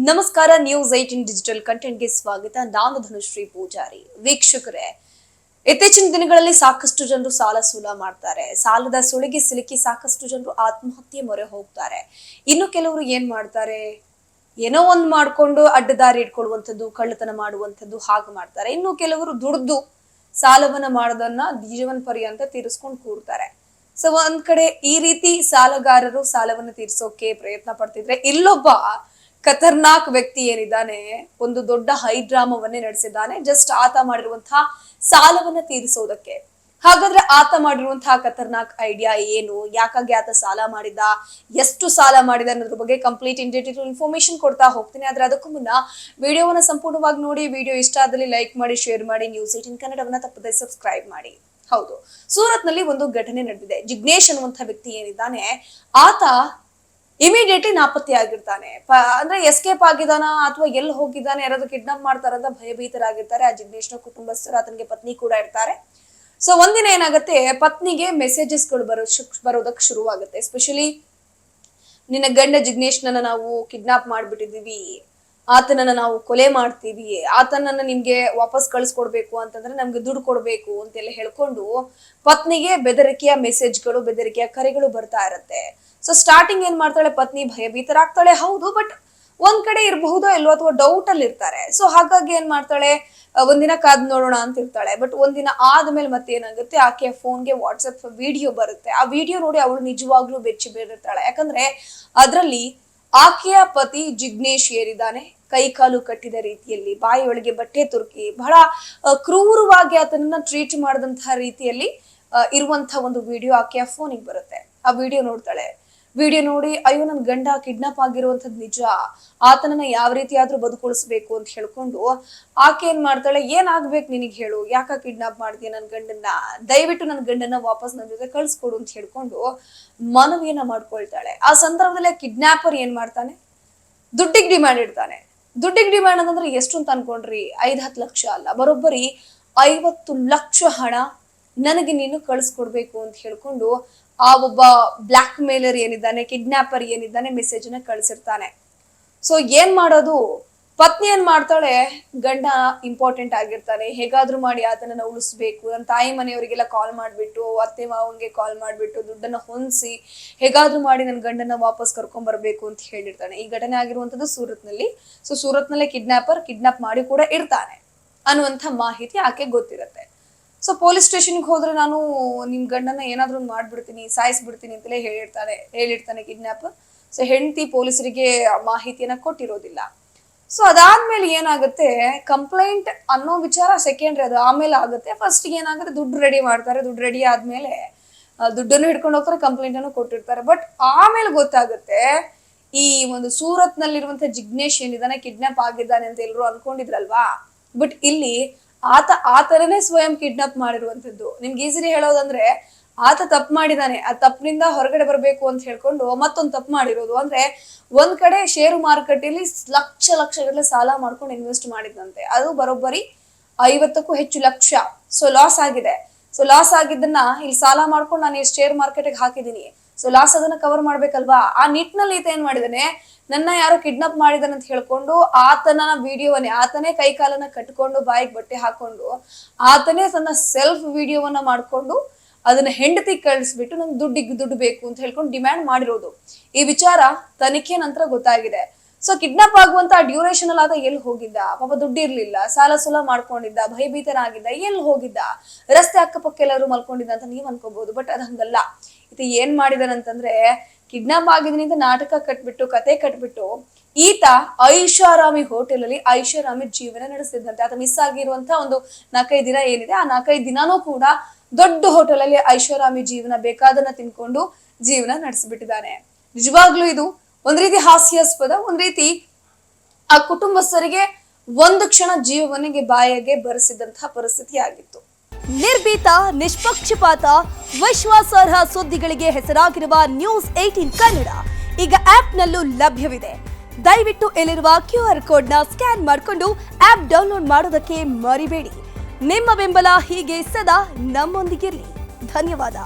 ನಮಸ್ಕಾರ. News 18 digital ಕಂಟೆಂಟ್ಗೆ ಸ್ವಾಗತ. ನಾನು ಧನುಶ್ರೀ ಪೂಜಾರಿ. ವೀಕ್ಷಕರೇ, ಇತ್ತೀಚಿನ ದಿನಗಳಲ್ಲಿ ಸಾಕಷ್ಟು ಜನರು ಸಾಲ ಸೂಲ ಮಾಡ್ತಾರೆ. ಸಾಲದ ಸುಳಿಗೆ ಸಿಲುಕಿ ಸಾಕಷ್ಟು ಜನರು ಆತ್ಮಹತ್ಯೆ ಮೊರೆ ಹೋಗ್ತಾರೆ. ಇನ್ನು ಕೆಲವರು ಏನ್ ಮಾಡ್ತಾರೆ, ಏನೋ ಒಂದ್ ಮಾಡ್ಕೊಂಡು ಅಡ್ಡದಾರಿ ಇಟ್ಕೊಳ್ಳುವಂಥದ್ದು, ಕಳ್ಳತನ ಮಾಡುವಂಥದ್ದು ಹಾಗೆ ಮಾಡ್ತಾರೆ. ಇನ್ನು ಕೆಲವರು ದುಡ್ದು ಸಾಲವನ್ನ ಮಾಡೋದನ್ನ ಜೀವನ ಪರ್ಯಂತ ತೀರಿಸ್ಕೊಂಡು ಕೂರ್ತಾರೆ. ಸೊ ಒಂದ್ ಕಡೆ ಈ ರೀತಿ ಸಾಲಗಾರರು ಸಾಲವನ್ನು ತೀರ್ಸೋಕೆ ಪ್ರಯತ್ನ ಪಡ್ತಿದ್ರೆ, ಇಲ್ಲೊಬ್ಬ ಖತರ್ನಾಕ್ ವ್ಯಕ್ತಿ ಏನಿದ್ದಾನೆ, ಒಂದು ದೊಡ್ಡ ಹೈಡ್ರಾಮವನ್ನೇ ನಡೆಸಿದ್ದಾನೆ ಜಸ್ಟ್ ಆತ ಮಾಡಿರುವಂತಹ ಸಾಲವನ್ನ ತೀರಿಸೋದಕ್ಕೆ. ಹಾಗಾದ್ರೆ ಆತ ಮಾಡಿರುವಂತಹ ಖತರ್ನಾಕ್ ಐಡಿಯಾ ಏನು, ಯಾಕಾಗಿ ಆತ ಸಾಲ ಮಾಡಿದ, ಎಷ್ಟು ಸಾಲ ಮಾಡಿದ ಅನ್ನೋದ್ರ ಬಗ್ಗೆ ಕಂಪ್ಲೀಟ್ ಇನ್ಫಾರ್ಮೇಶನ್ ಕೊಡ್ತಾ ಹೋಗ್ತೀನಿ. ಆದ್ರೆ ಅದಕ್ಕೂ ಮುನ್ನ ವಿಡಿಯೋವನ್ನ ಸಂಪೂರ್ಣವಾಗಿ ನೋಡಿ. ವಿಡಿಯೋ ಇಷ್ಟ ಆದಲ್ಲಿ ಲೈಕ್ ಮಾಡಿ, ಶೇರ್ ಮಾಡಿ, ನ್ಯೂಸ್ 18 ಕನ್ನಡವನ್ನ ತಪ್ಪದೆ ಸಬ್ಸ್ಕ್ರೈಬ್ ಮಾಡಿ. ಹೌದು, ಸೂರತ್ ನಲ್ಲಿ ಒಂದು ಘಟನೆ ನಡೆದಿದೆ. ಜಿಗ್ನೇಶ್ ಅನ್ನುವಂಥ ವ್ಯಕ್ತಿ ಏನಿದ್ದಾನೆ, ಆತ ಇಮಿಡಿಯೇಟ್ಲಿ ನಾಪತ್ತೆ ಆಗಿರ್ತಾನೆ. ಅಂದ್ರೆ ಎಸ್ಕೇಪ್ ಆಗಿದಾನ ಅಥವಾ ಎಲ್ಲಿ ಹೋಗಿದ್ದಾನೆ, ಯಾರಾದ್ರೂ ಕಿಡ್ನಾಪ್ ಮಾಡ್ತಾರಂತ ಭಯಭೀತರಾಗಿರ್ತಾರೆ ಆ ಜಿಗ್ನೇಶ್ನ ಕುಟುಂಬಸ್ಥರು. ಆತನಿಗೆ ಪತ್ನಿ ಕೂಡ ಇರ್ತಾರೆ. ಸೊ ಒಂದಿನ ಏನಾಗುತ್ತೆ, ಪತ್ನಿಗೆ ಮೆಸೇಜಸ್ಗಳು ಬರೋದಕ್ಕೆ ಶುರುವಾಗುತ್ತೆ. ಎಸ್ಪೆಷಲಿ, ನಿನ್ನ ಗಂಡ ಜಿಗ್ನೇಶ್ನನ್ನ ನಾವು ಕಿಡ್ನಾಪ್ ಮಾಡ್ಬಿಟ್ಟಿದೀವಿ, ಆತನನ್ನ ನಾವು ಕೊಲೆ ಮಾಡ್ತೀವಿ, ಆತನನ್ನ ನಿಮ್ಗೆ ವಾಪಸ್ ಕಳಿಸ್ಕೊಡ್ಬೇಕು ಅಂತಂದ್ರೆ ನಮ್ಗೆ ದುಡ್ಡು ಕೊಡ್ಬೇಕು ಅಂತೆಲ್ಲ ಹೇಳ್ಕೊಂಡು ಪತ್ನಿಗೆ ಬೆದರಿಕೆಯ ಮೆಸೇಜ್ಗಳು, ಬೆದರಿಕೆಯ ಕರೆಗಳು ಬರ್ತಾ ಇರತ್ತೆ. ಸೊ ಸ್ಟಾರ್ಟಿಂಗ್ ಏನ್ ಮಾಡ್ತಾಳೆ, ಪತ್ನಿ ಭಯಭೀತರಾಗ್ತಾಳೆ. ಹೌದು, ಬಟ್ ಒಂದ್ ಕಡೆ ಇರಬಹುದೋ ಇಲ್ವೋ ಅಥವಾ ಡೌಟ್ ಅಲ್ಲಿ ಇರ್ತಾರೆ. ಸೊ ಹಾಗಾಗಿ ಏನ್ ಮಾಡ್ತಾಳೆ, ಒಂದಿನ ಕಾದ್ ನೋಡೋಣ ಅಂತ ಇರ್ತಾಳೆ. ಬಟ್ ಒಂದಿನ ಆದ್ಮೇಲೆ ಮತ್ತೆ ಏನಾಗುತ್ತೆ, ಆಕೆಯ ಫೋನ್ಗೆ ವಾಟ್ಸ್ಆಪ್ ವಿಡಿಯೋ ಬರುತ್ತೆ. ಆ ವಿಡಿಯೋ ನೋಡಿ ಅವಳು ನಿಜವಾಗ್ಲೂ ಬೆಚ್ಚಿ ಬೀಳಿರ್ತಾಳೆ. ಯಾಕಂದ್ರೆ ಅದ್ರಲ್ಲಿ ಆಕೆಯ ಪತಿ ಜಿಗ್ನೇಶ್ ಏರಿದ್ದಾನೆ, ಕೈ ಕಾಲು ಕಟ್ಟಿದ ರೀತಿಯಲ್ಲಿ, ಬಾಯಿಯೊಳಗೆ ಬಟ್ಟೆ ತುರುಕಿ ಬಹಳ ಕ್ರೂರವಾಗಿ ಆತನನ್ನ ಟ್ರೀಟ್ ಮಾಡಿದಂತಹ ರೀತಿಯಲ್ಲಿ ಇರುವಂತಹ ಒಂದು ವಿಡಿಯೋ ಆಕೆಯ ಫೋನಿಗೆ ಬರುತ್ತೆ. ಆ ವಿಡಿಯೋ ನೋಡ್ತಾಳೆ. ವಿಡಿಯೋ ನೋಡಿ, ಅಯ್ಯೋ ನನ್ ಗಂಡ ಕಿಡ್ನಾಪ್ ಆಗಿರುವಂತದ್ದು ನಿಜ, ಆತನನ್ನ ಯಾವ ರೀತಿ ಆದ್ರೂ ಬದುಕೊಳಿಸ್ಬೇಕು ಅಂತ ಹೇಳ್ಕೊಂಡು ಆಕೆ ಏನ್ ಮಾಡ್ತಾಳೆ, ಏನಾಗ್ಬೇಕು ನಿನಗ್ ಹೇಳು, ಯಾಕ ಕಿಡ್ನಾಪ್ ಮಾಡ್ತೀಯ ನನ್ ಗಂಡನ್ನ, ದಯವಿಟ್ಟು ನನ್ ಗಂಡನ್ನ ವಾಪಸ್ ನನ್ನ ಜೊತೆ ಕಳ್ಸ್ಕೊಡು ಅಂತ ಹೇಳ್ಕೊಂಡು ಮನವಿಯನ್ನ ಮಾಡ್ಕೊಳ್ತಾಳೆ. ಆ ಸಂದರ್ಭದಲ್ಲಿ ಕಿಡ್ನಾಪರ್ ಏನ್ ಮಾಡ್ತಾನೆ, ದುಡ್ಡಿಗೆ ಡಿಮ್ಯಾಂಡ್ ಇಡ್ತಾನೆ. ದುಡ್ಡಿಗೆ ಡಿಮ್ಯಾಂಡ್ ಅಂತಂದ್ರೆ ಎಷ್ಟು ಅಂತ ಅನ್ಕೊಂಡ್ರಿ, 5-10 ಲಕ್ಷ ಅಲ್ಲ, ಬರೋಬ್ಬರಿ 50 ಲಕ್ಷ ಹಣ ನನಗೆ ನೀನು ಕಳಿಸ್ಕೊಡ್ಬೇಕು ಅಂತ ಹೇಳ್ಕೊಂಡು ಆ ಒಬ್ಬ ಬ್ಲಾಕ್ ಮೇಲರ್ ಏನಿದ್ದಾನೆ, ಕಿಡ್ನಾಪರ್ ಏನಿದ್ದಾನೆ, ಮೆಸೇಜ್ ನ ಕಳಿಸಿರ್ತಾನೆ. ಸೊ ಏನ್ ಮಾಡೋದು, ಪತ್ನಿ ಏನ್ ಮಾಡ್ತಾಳೆ, ಗಂಡ ಇಂಪಾರ್ಟೆಂಟ್ ಆಗಿರ್ತಾನೆ, ಹೇಗಾದ್ರೂ ಮಾಡಿ ಆತನನ್ನ ಉಳಿಸ್ಬೇಕು, ನನ್ನ ತಾಯಿ ಮನೆಯವರಿಗೆಲ್ಲ ಕಾಲ್ ಮಾಡ್ಬಿಟ್ಟು, ಅತ್ತೆ ಮಾವಂಗೆ ಕಾಲ್ ಮಾಡ್ಬಿಟ್ಟು ದುಡ್ಡನ್ನ ಹೊಂದಿಸಿ ಹೇಗಾದ್ರೂ ಮಾಡಿ ನನ್ನ ಗಂಡನ ವಾಪಸ್ ಕರ್ಕೊಂಡ್ ಬರ್ಬೇಕು ಅಂತ ಹೇಳಿರ್ತಾನೆ. ಈ ಘಟನೆ ಆಗಿರುವಂತದ್ದು ಸೂರತ್ ನಲ್ಲಿ. ಸೊ ಸೂರತ್ ನಲ್ಲೇ ಕಿಡ್ನಾಪರ್ ಕಿಡ್ನಾಪ್ ಮಾಡಿ ಕೂಡ ಇರ್ತಾನೆ ಅನ್ನುವಂಥ ಮಾಹಿತಿ ಆಕೆ ಗೊತ್ತಿರತ್ತೆ. ಸೊ ಪೊಲೀಸ್ ಸ್ಟೇಷನ್ಗೆ ಹೋದ್ರೆ, ನಾನು ನಿಮ್ ಗಂಡನ ಏನಾದ್ರೂ ಮಾಡ್ಬಿಡ್ತೀನಿ, ಸಾಯಿಸ್ಬಿಡ್ತೀನಿ ಅಂತಲೇ ಹೇಳಿರ್ತಾನೆ ಕಿಡ್ನಾಪರ್. ಸೊ ಹೆಂಡತಿ ಪೊಲೀಸರಿಗೆ ಮಾಹಿತಿಯನ್ನ ಕೊಟ್ಟಿರೋದಿಲ್ಲ. ಸೊ ಅದಾದ್ಮೇಲೆ ಏನಾಗುತ್ತೆ, ಕಂಪ್ಲೇಂಟ್ ಅನ್ನೋ ವಿಚಾರ ಸೆಕೆಂಡ್ರಿ, ಅದು ಆಮೇಲೆ ಆಗುತ್ತೆ. ಫಸ್ಟ್ ಏನಾಗುತ್ತೆ, ದುಡ್ಡು ರೆಡಿ ಮಾಡ್ತಾರೆ. ದುಡ್ಡು ರೆಡಿ ಆದ್ಮೇಲೆ ದುಡ್ಡನ್ನು ಹಿಡ್ಕೊಂಡು ಹೋಗ್ತಾರೆ, ಕಂಪ್ಲೇಂಟ್ ಅನ್ನು ಕೊಟ್ಟಿರ್ತಾರೆ. ಬಟ್ ಆಮೇಲೆ ಗೊತ್ತಾಗುತ್ತೆ, ಈ ಒಂದು ಸೂರತ್ ನಲ್ಲಿರುವಂತ ಜಿಗ್ನೇಶ್ ಏನಿದಾನೆ, ಕಿಡ್ನಾಪ್ ಆಗಿದ್ದಾನೆ ಅಂತ ಎಲ್ಲರೂ ಅನ್ಕೊಂಡಿದ್ರಲ್ವಾ. ಬಟ್ ಇಲ್ಲಿ ಆತರನೇ ಸ್ವಯಂ ಕಿಡ್ನಾಪ್ ಮಾಡಿರುವಂತದ್ದು. ನಿಮ್ಗೆ ಈಸಿಲಿ ಹೇಳೋದಂದ್ರೆ, ಆತ ತಪ್ಪು ಮಾಡಿದಾನೆ, ಆ ತಪ್ಪಿನಿಂದ ಹೊರಗಡೆ ಬರ್ಬೇಕು ಅಂತ ಹೇಳ್ಕೊಂಡು ಮತ್ತೊಂದು ತಪ್ಪು ಮಾಡಿರೋದು. ಅಂದ್ರೆ ಒಂದ್ ಕಡೆ ಷೇರು ಮಾರುಕಟ್ಟೆಯಲ್ಲಿ ಲಕ್ಷಗಟ್ಟಲೆ ಸಾಲ ಮಾಡ್ಕೊಂಡು ಇನ್ವೆಸ್ಟ್ ಮಾಡಿದಂತೆ, ಅದು ಬರೋಬ್ಬರಿ 50ಕ್ಕೂ ಹೆಚ್ಚು ಲಕ್ಷ. ಸೊ ಲಾಸ್ ಆಗಿದೆ. ಸೊ ಲಾಸ್ ಆಗಿದ್ದನ್ನ ಇಲ್ಲಿ ಸಾಲ ಮಾಡ್ಕೊಂಡು ನಾನು ಈ ಶೇರ್ ಮಾರ್ಕೆಟ್ಗೆ ಹಾಕಿದೀನಿ, ಸೊ ಲಾಸ್ ಅದನ್ನ ಕವರ್ ಮಾಡ್ಬೇಕಲ್ವಾ. ಆ ನಿಟ್ಟಿನಲ್ಲಿ ಈತ ಏನ್ ಮಾಡಿದಾನೆ, ನನ್ನ ಯಾರೋ ಕಿಡ್ನಾಪ್ ಮಾಡಿದಾನೆ ಅಂತ ಹೇಳ್ಕೊಂಡು ಆತನ ವಿಡಿಯೋವನ್ನೇ, ಆತನೇ ಕೈ ಕಾಲನ್ನ ಕಟ್ಕೊಂಡು ಬಾಯಿಗೆ ಬಟ್ಟೆ ಹಾಕೊಂಡು ಆತನೇ ತನ್ನ ಸೆಲ್ಫ್ ವಿಡಿಯೋವನ್ನ ಮಾಡ್ಕೊಂಡು ಅದನ್ನ ಹೆಂಡತಿ ಕಳಿಸ್ಬಿಟ್ಟು ನಂಗೆ ದುಡ್ಡು ಬೇಕು ಅಂತ ಹೇಳ್ಕೊಂಡು ಡಿಮ್ಯಾಂಡ್ ಮಾಡಿರೋದು. ಈ ವಿಚಾರ ತನಿಖೆ ನಂತರ ಗೊತ್ತಾಗಿದೆ. ಸೊ ಕಿಡ್ನಾಪ್ ಆಗುವಂತ ಡ್ಯೂರೇಷನ್ ಅಲ್ಲಿ ಆತ ಎಲ್ಲಿ ಹೋಗಿದ್ದ, ಪಾಪ ದುಡ್ಡು ಇರ್ಲಿಲ್ಲ, ಸಾಲ ಸುಲ ಮಾಡ್ಕೊಂಡಿದ್ದ, ಭಯಭೀತನಾಗಿದ್ದ, ಎಲ್ಲಿ ಹೋಗಿದ್ದ, ರಸ್ತೆ ಅಕ್ಕಪಕ್ಕ ಎಲ್ಲರೂ ಮಲ್ಕೊಂಡಿದ್ದ ಅಂತ ನೀವ್ ಅನ್ಕೋಬಹುದು. ಬಟ್ ಅದ್ ಹಂಗಲ್ಲ. ಈತ ಏನ್ ಮಾಡಿದಾನಂತಂದ್ರೆ, ಕಿಡ್ನಾಪ್ ಆಗಿದ್ದೀನಿ ಅಂತ ನಾಟಕ ಕಟ್ಬಿಟ್ಟು, ಕತೆ ಕಟ್ಬಿಟ್ಟು ಈತ ಐಷಾರಾಮಿ ಹೋಟೆಲ್ ಅಲ್ಲಿ ಐಷಾರಾಮಿ ಜೀವನ ನಡೆಸ್ತಿದ್ದಂತೆ. ಆತ ಮಿಸ್ ಆಗಿರುವಂತ ಒಂದು 4-5 ದಿನ ಏನಿದೆ, ಆ 4-5 ದಿನಾನೂ ಕೂಡ ದೊಡ್ಡ ಹೋಟೆಲ್ ಅಲ್ಲಿ ಐಷಾರಾಮಿ ಜೀವನ, ಬೇಕಾದನ್ನ ತಿನ್ಕೊಂಡು ಜೀವನ ನಡೆಸ್ಬಿಟ್ಟಿದ್ದಾನೆ. ನಿಜವಾಗ್ಲೂ ಇದು ಒಂದ್ ರೀತಿ ಹಾಸ್ಯಾಸ್ಪದ, ಒಂದ್ ರೀತಿ ಆ ಕುಟುಂಬಸ್ಥರಿಗೆ ಒಂದು ಕ್ಷಣ ಜೀವನಿಗೆ ಬಾಯಿಗೆ ಬರೆಸಿದಂತಹ ಪರಿಸ್ಥಿತಿ ಆಗಿತ್ತು. ನಿರ್ಭೀತ, ನಿಷ್ಪಕ್ಷಪಾತ, ವಿಶ್ವಾಸಾರ್ಹ ಸುದ್ದಿಗಳಿಗೆ ಹೆಸರಾಗಿರುವ ನ್ಯೂಸ್ 18 ಕನ್ನಡ ಈಗ ಆಪ್ನಲ್ಲೂ ಲಭ್ಯವಿದೆ. ದಯವಿಟ್ಟು ಇಲ್ಲಿರುವ QR ಕೋಡ್ನ ಸ್ಕ್ಯಾನ್ ಮಾಡಿಕೊಂಡು ಆಪ್ ಡೌನ್ಲೋಡ್ ಮಾಡೋದಕ್ಕೆ ಮರಿಬೇಡಿ. ನಿಮ್ಮ ಬೆಂಬಲ ಹೀಗೆ ಸದಾ ನಮ್ಮೊಂದಿಗಿರಲಿ. ಧನ್ಯವಾದ.